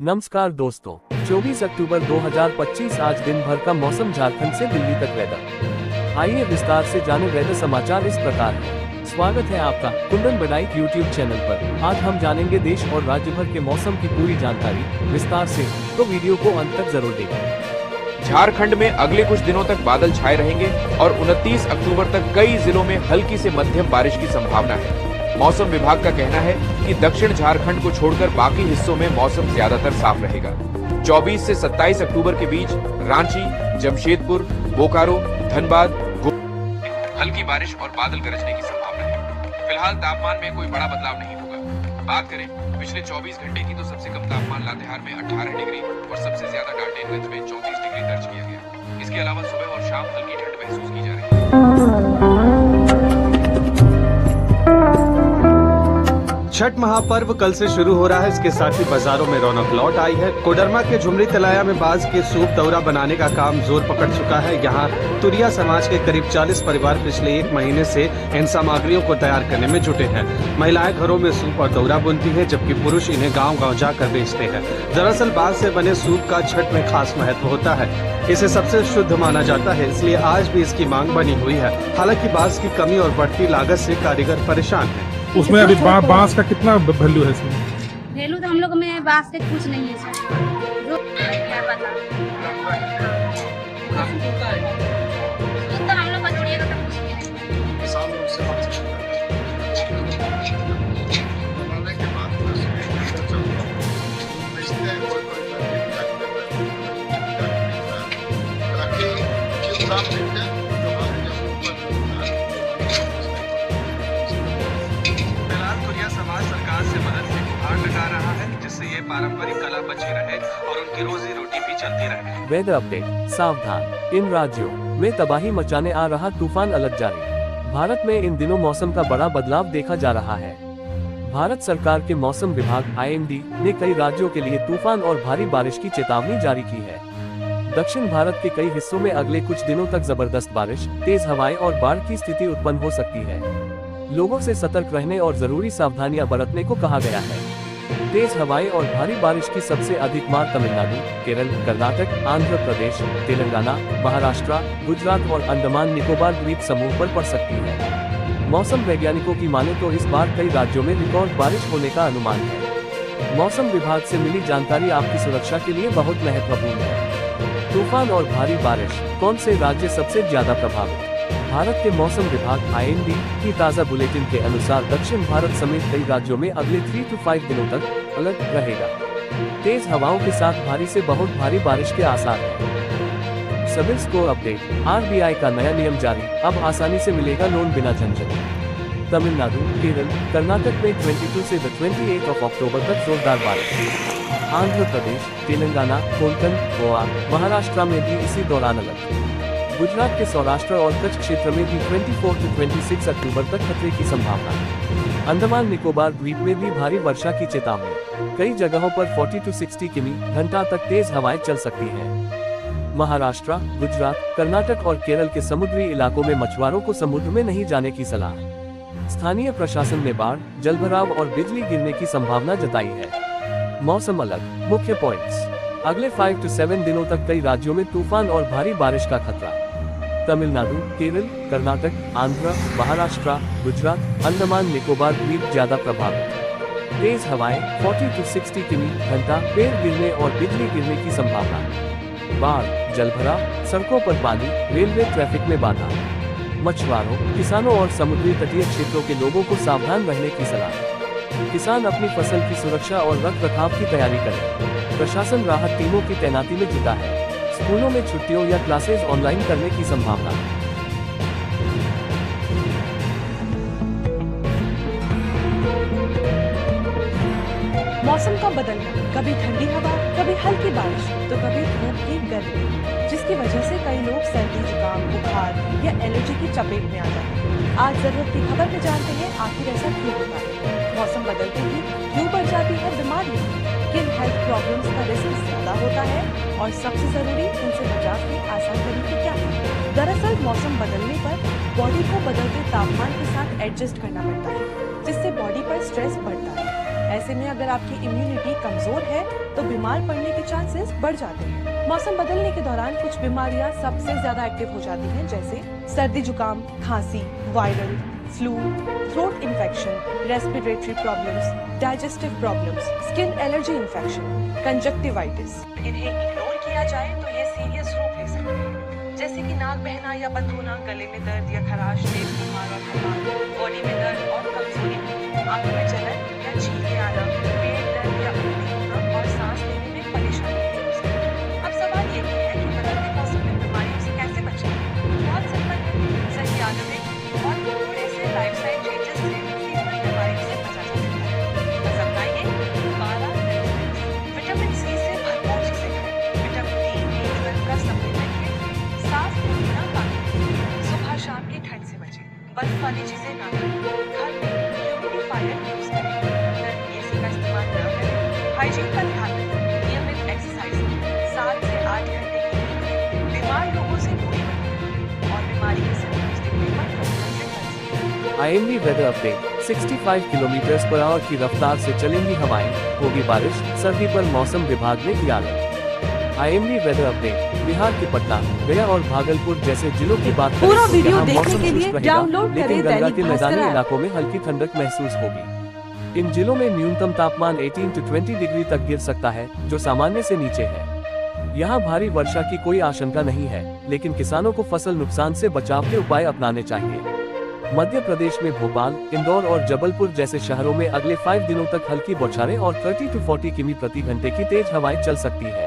नमस्कार दोस्तों, 24 अक्टूबर 2025 आज दिन भर का मौसम झारखंड से दिल्ली तक वेदर। आइए विस्तार से जाने वेदर समाचार इस प्रकार है। स्वागत है आपका कुंदन बनाइक यूट्यूब चैनल पर। आज हम जानेंगे देश और राज्य भर के मौसम की पूरी जानकारी विस्तार से, तो वीडियो को अंत तक जरूर देखें। झारखंड में अगले कुछ दिनों तक बादल छाए रहेंगे और 29 अक्टूबर तक कई जिलों में हल्की से मध्यम बारिश की संभावना है। मौसम विभाग का कहना है कि दक्षिण झारखंड को छोड़कर बाकी हिस्सों में मौसम ज्यादातर साफ रहेगा। 24 से 27 अक्टूबर के बीच रांची, जमशेदपुर, बोकारो, धनबाद हल्की बारिश और बादल गरजने की संभावना है। फिलहाल तापमान में कोई बड़ा बदलाव नहीं होगा। बात करें पिछले 24 घंटे की तो सबसे कम तापमान लातेहार में 18 डिग्री और सबसे ज्यादा डाल्टनगंज में 34 डिग्री दर्ज किया गया। इसके अलावा सुबह और शाम हल्की ठंड महसूस की जा रही है। छठ महापर्व कल से शुरू हो रहा है। इसके साथ ही बाजारों में रौनक लौट आई है। कोडरमा के झुमरी तलाया में बाज के सूप दौरा बनाने का काम जोर पकड़ चुका है। यहाँ तुरिया समाज के करीब 40 परिवार पिछले एक महीने से इन सामग्रियों को तैयार करने में जुटे हैं। महिलाएं घरों में सूप और दौरा बुनती है, जबकि पुरुष इन्हें गाँव-गाँव जाकर बेचते हैं। दरअसल बाज से बने सूप का छठ में खास महत्व होता है। इसे सबसे शुद्ध माना जाता है, इसलिए आज भी इसकी मांग बनी हुई है। हालांकि बांस की कमी और बढ़ती लागत से कारीगर परेशान हैं। उसमें अभी बांस का कितना वैल्यू है इसमें? वैल्यू तो हम लोग में बांस के कुछ नहीं है सर। जो क्या पता तो हम लोग का जोड़िएगा तो कुछ नहीं है। किसान लोग से बात बनाने के बाद बेचते हैं ताकि जो दाम मिलते हैं समाज सरकार से मदद की गुहार लगा रहा है, जिससे ये पारंपरिक कला बची रहे और उनकी रोजी रोटी भी चलती रहे। वेदर अपडेट, सावधान, इन राज्यों में तबाही मचाने आ रहा तूफान अलर्ट जारी। भारत में इन दिनों मौसम का बड़ा बदलाव देखा जा रहा है। भारत सरकार के मौसम विभाग IMD ने कई राज्यों के लिए तूफान और भारी बारिश की चेतावनी जारी की है। दक्षिण भारत के कई हिस्सों में अगले कुछ दिनों तक जबरदस्त बारिश, तेज हवाएं और बाढ़ की स्थिति उत्पन्न हो सकती है। लोगों से सतर्क रहने और जरूरी सावधानियां बरतने को कहा गया है। तेज हवाएं और भारी बारिश की सबसे अधिक मार तमिलनाडु, केरल, कर्नाटक, आंध्र प्रदेश, तेलंगाना, महाराष्ट्र, गुजरात और अंडमान निकोबार द्वीप समूह पर पड़ सकती है। मौसम वैज्ञानिकों की माने तो इस बार कई राज्यों में रिकॉर्ड बारिश होने का अनुमान है। मौसम विभाग से मिली जानकारी आपकी सुरक्षा के लिए बहुत महत्वपूर्ण है। तूफान और भारी बारिश, कौन से राज्य सबसे ज्यादा प्रभावित? भारत के मौसम विभाग IMD की ताज़ा बुलेटिन के अनुसार दक्षिण भारत समेत कई राज्यों में अगले 3 से 5 दिनों तक अलर्ट रहेगा। तेज हवाओं के साथ भारी से बहुत भारी बारिश के आसार हैं। सिबिल स्कोर अपडेट, RBI का नया नियम जारी, अब आसानी से मिलेगा लोन बिना झंझट। तमिलनाडु, केरल, कर्नाटक में 22 से 28 अक्टूबर तक जोरदार बारिश। आंध्र प्रदेश, तेलंगाना, कोंकण, गोवा, महाराष्ट्र में भी इसी दौरान अलर्ट। गुजरात के सौराष्ट्र और कच्छ क्षेत्र में भी 24 से 26 अक्टूबर तक खतरे की संभावना है। अंडमान निकोबार द्वीप में भी भारी वर्षा की चेतावनी। कई जगहों पर 40 से 60 किमी घंटा तक तेज हवाएं चल सकती हैं। महाराष्ट्र, गुजरात, कर्नाटक और केरल के समुद्री इलाकों में मछुआरों को समुद्र में नहीं जाने की सलाह। स्थानीय प्रशासन ने बाढ़, जलभराव और बिजली गिरने की संभावना जताई है। मौसम अलर्ट, मुख्य पॉइंट्स। अगले 5 से 7 दिनों तक कई राज्यों में तूफान और भारी बारिश का खतरा। तमिलनाडु, केरल, कर्नाटक, आंध्र, महाराष्ट्र, गुजरात, अंडमान निकोबार द्वीप ज्यादा प्रभावित। तेज हवाएं 40 से 60 किमी घंटा, पेड़ गिरने और बिजली गिरने की संभावना। बाढ़, जलभराव, सड़कों पर पानी, रेलवे ट्रैफिक में बाधा। मछुआरों, किसानों और समुद्री तटीय क्षेत्रों के लोगों को सावधान रहने की सलाह। किसान अपनी फसल की सुरक्षा और रखरखाव की तैयारी करें। प्रशासन राहत टीमों की तैनाती में जुटा है। स्कूलों में छुट्टियों या क्लासेज ऑनलाइन करने की संभावना। मौसम का बदलना, कभी ठंडी हवा, कभी हल्की बारिश तो कभी धूप की गर्मी, जिसकी वजह से कई लोग सर्दी, जुकाम, बुखार या एलर्जी की चपेट में आ जाते हैं। आज जरूरत की खबर में जानते हैं आखिर ऐसा क्यों होता है। मौसम बदलते ही क्यों बढ़ जाती है बीमारियां, किन हेल्थ प्रॉब्लम्स का रिस्क ज्यादा होता है और सबसे जरूरी इनसे बचाव के आसान तरीके क्या हैं। दरअसल मौसम बदलने पर बॉडी को बदलते तापमान के साथ एडजस्ट करना पड़ता है, जिससे बॉडी पर स्ट्रेस बढ़ता है। ऐसे में अगर आपकी इम्यूनिटी कमजोर है तो बीमार पड़ने के चांसेस बढ़ जाते हैं। मौसम बदलने के दौरान कुछ बीमारियां सबसे ज्यादा एक्टिव हो जाती हैं, जैसे सर्दी जुकाम, खांसी, viral, flu, throat infection, respiratory problems, digestive problems, skin allergy infection, conjunctivitis. इन्हें इग्नोर किया जाए तो ये सीरियस रूप ले सकते हैं, जैसे कि नाक बहना या बंद होना, गले में दर्द या खराश, पेट बुखार और थकान, बॉडी में दर्द और कमजोरी, आंखों में जलन या छींके आना, पेट दर्द या उल्टी होना और सांस लेने में परेशानी हो सकती है। अब सवाल ये है कि बदलते मौसम में बीमारियों से कैसे बचें? बहुत सिंपल है, सही आदतें और थोड़े से लाइफस्टाइल चेंजेस से सीजनल बीमारियों से बचा जा सकता है। बस अपनाइए 12 विटामिन सी से भरपूर चीजें खाएं, विटामिन डी, B12 का सप्लीमेंट लें, साफ गुनगुना पानी, सुबह शाम की ठंड से बचें, बर्फ वाली चीजें ना खाएं, घर में ह्यूमिडिफायर यूज करें, अगर एसी का इस्तेमाल न करें, हाइजीन का ध्यान रखें, नियमित एक्सरसाइज, 7 से 8 घंटे की नींद लें, बीमार लोगों से दूरी बनाएं और बीमारी के सिम्टम्स दिखने पर डॉक्टर से कंसल्ट करें। IMD weather update. 65 kilometre per hour की रफ्तार से चलेंगी हवाएं, होगी बारिश, सर्दी पर मौसम विभाग ने की अलर्ट। IMD weather update. बिहार के पटना, गया और भागलपुर जैसे जिलों की बात करें पूरा तो वीडियो यहाँ देखने मौसम के लिए शुष्क रहेगा, डाउनलोड लेकिन करें गंगा दैनिक के भास्कर मैदानी ऐप। इलाकों में हल्की ठंडक महसूस होगी। इन जिलों में न्यूनतम तापमान 18 to 20 डिग्री तक गिर सकता है, जो सामान्य से नीचे है। यहाँ भारी वर्षा की कोई आशंका नहीं है, लेकिन किसानों को फसल नुकसान से बचाव के उपाय अपनाने चाहिए। मध्य प्रदेश में भोपाल, इंदौर और जबलपुर जैसे शहरों में अगले 5 दिनों तक हल्की बौछारें और 30 to 40 किमी प्रति घंटे की तेज हवाएं चल सकती है।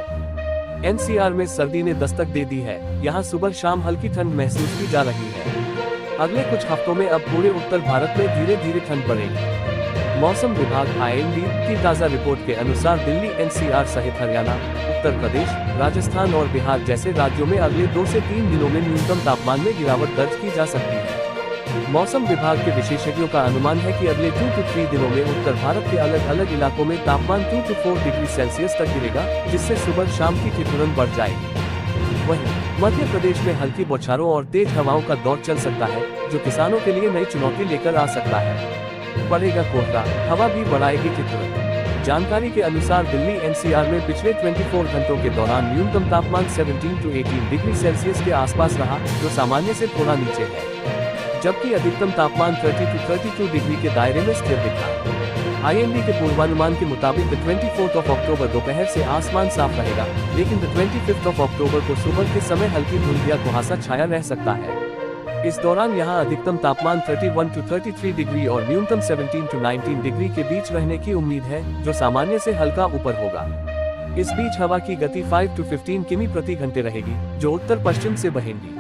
NCR में सर्दी ने दस्तक दे दी है, यहाँ सुबह शाम हल्की ठंड महसूस की जा रही है। अगले कुछ हफ्तों में अब पूरे उत्तर भारत में धीरे धीरे ठंड बढ़ेगी। मौसम विभाग IMD की ताज़ा रिपोर्ट के अनुसार दिल्ली, NCR सहित हरियाणा, उत्तर प्रदेश, राजस्थान और बिहार जैसे राज्यों में अगले 2 से 3 दिनों में न्यूनतम तापमान में गिरावट दर्ज की जा सकती है। मौसम विभाग के विशेषज्ञों का अनुमान है कि अगले 2 to 3 दिनों में उत्तर भारत के अलग अलग इलाकों में तापमान 2 to 4 डिग्री सेल्सियस तक गिरेगा, जिससे सुबह शाम की ठिठुरन बढ़ जाएगी। वहीं मध्य प्रदेश में हल्की बौछारों और तेज हवाओं का दौर चल सकता है, जो किसानों के लिए नई चुनौती लेकर आ सकता है। पड़ेगा कोहरा, हवा भी बढ़ाएगी ठिठुरन। जानकारी के अनुसार दिल्ली, NCR में पिछले 24 घंटों के दौरान न्यूनतम तापमान 17 to 18 डिग्री सेल्सियस के आसपास रहा, जो सामान्य से थोड़ा नीचे है, जबकि अधिकतम तापमान 30 to 32 डिग्री के दायरे में स्थिर दिखा। IMD के पूर्वानुमान के मुताबिक 24 अक्टूबर दोपहर से आसमान साफ रहेगा, लेकिन 25 अक्टूबर को सुबह के समय हल्की धुंध या कुहासा छाया रह सकता है। इस दौरान यहां अधिकतम तापमान 31 to 33 डिग्री और न्यूनतम 17 to 19 डिग्री के बीच रहने की उम्मीद है, जो सामान्य से हल्का ऊपर होगा। इस बीच हवा की गति 5 to 15 किमी प्रति घंटे रहेगी, जो उत्तर पश्चिम से बहेगी।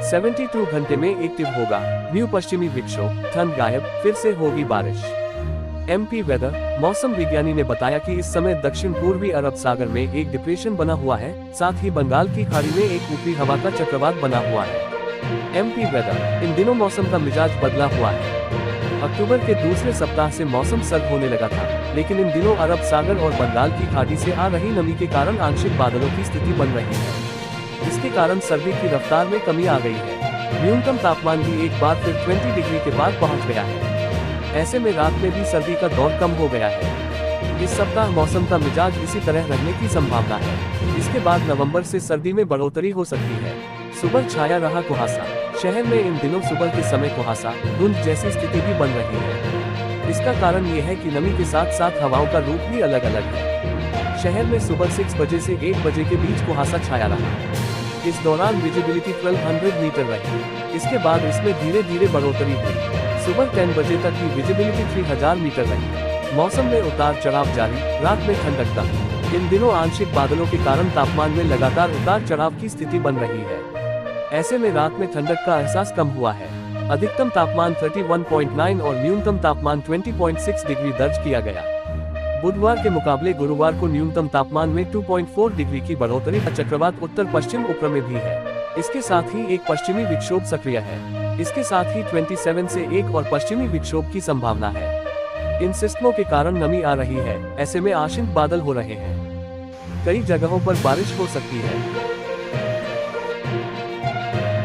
72 घंटे में एक्टिव होगा न्यू पश्चिमी विक्षोभ, ठंड गायब, फिर से होगी बारिश। MP weather. मौसम विज्ञानी ने बताया कि इस समय दक्षिण पूर्वी अरब सागर में एक डिप्रेशन बना हुआ है, साथ ही बंगाल की खाड़ी में एक ऊपरी हवा का चक्रवात बना हुआ है। MP weather. इन दिनों मौसम का मिजाज बदला हुआ है। अक्टूबर के दूसरे सप्ताह से मौसम सर्द होने लगा था, लेकिन इन दिनों अरब सागर और बंगाल की खाड़ी से आ रही नमी के कारण आंशिक बादलों की स्थिति बन रही है। इसके कारण सर्दी की रफ्तार में कमी आ गई है। न्यूनतम तापमान भी एक बार फिर 20 डिग्री के पार पहुंच गया है। ऐसे में रात में भी सर्दी का दौर कम हो गया है। इस सप्ताह मौसम का मिजाज इसी तरह रहने की संभावना है। इसके बाद नवंबर से सर्दी में बढ़ोतरी हो सकती है। सुबह छाया रहा कुहासा। शहर में इन दिनों सुबह के समय कुहासा, धुंध जैसी स्थिति भी बन रही है। इसका कारण ये है कि नमी के साथ साथ हवाओं का रूप भी अलग अलग है। शहर में सुबह 6 बजे से 1 बजे के बीच कुहासा छाया रहा। इस दौरान विजिबिलिटी 1200 मीटर रही। इसके बाद इसमें धीरे धीरे बढ़ोतरी हुई। सुबह 10 बजे तक की विजिबिलिटी 3000 मीटर रही। मौसम में उतार चढ़ाव जारी, रात में ठंडक कम। इन दिनों आंशिक बादलों के कारण तापमान में लगातार उतार चढ़ाव की स्थिति बन रही है। ऐसे में रात में ठंडक का एहसास कम हुआ है। अधिकतम तापमान 31.9 और न्यूनतम तापमान 20.6 डिग्री दर्ज किया गया। बुधवार के मुकाबले गुरुवार को न्यूनतम तापमान में 2.4 डिग्री की बढ़ोतरी। चक्रवात उत्तर पश्चिम उपर में भी है। इसके साथ ही एक पश्चिमी विक्षोभ सक्रिय है। इसके साथ ही 27 से एक और पश्चिमी विक्षोभ की संभावना है। इन सिस्टमों के कारण नमी आ रही है। ऐसे में आंशिक बादल हो रहे हैं। कई जगहों पर बारिश हो सकती है।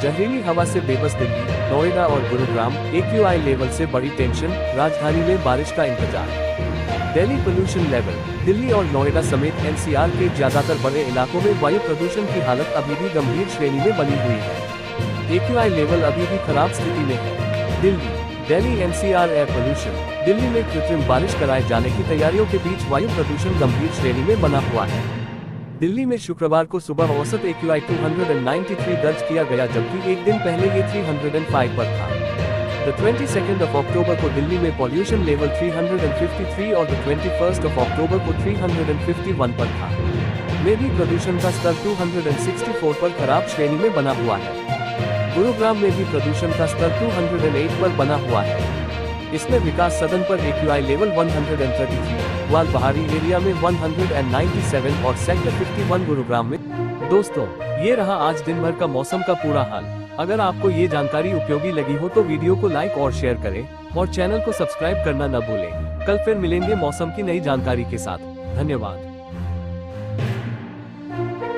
जहरीली हवा से बेबस दिल्ली, नोएडा और गुरुग्राम। AQI लेवल से बड़ी टेंशन, राजधानी में बारिश का इंतजार। Delhi pollution level. दिल्ली और नोएडा समेत एनसीआर के ज्यादातर बड़े इलाकों में वायु प्रदूषण की हालत अभी भी गंभीर श्रेणी में बनी हुई है। AQI लेवल अभी भी खराब स्थिति में है। Delhi NCR air pollution. Delhi में कृत्रिम बारिश कराए जाने की तैयारियों के बीच वायु प्रदूषण गंभीर श्रेणी में बना हुआ है। दिल्ली में शुक्रवार को सुबह औसत AQI 293 दर्ज किया गया, जबकि एक दिन पहले ये 305 पर था। The 22nd of October को दिल्ली में पॉल्यूशन लेवल 353 और the 21st of October को 351 पर था। में भी प्रदूषण का स्तर 264 पर खराब श्रेणी में बना हुआ है। गुरुग्राम में भी प्रदूषण का स्तर 208 पर बना हुआ है। इसमें विकास सदन पर AQI लेवल 133, वाल बाहरी एरिया में 197 और सेक्टर 51 गुरुग्राम में। दोस्तों, ये रहा आज दिन भर का मौसम का पूरा हाल। अगर आपको ये जानकारी उपयोगी लगी हो तो वीडियो को लाइक और शेयर करें और चैनल को सब्सक्राइब करना न भूलें। कल फिर मिलेंगे मौसम की नई जानकारी के साथ। धन्यवाद।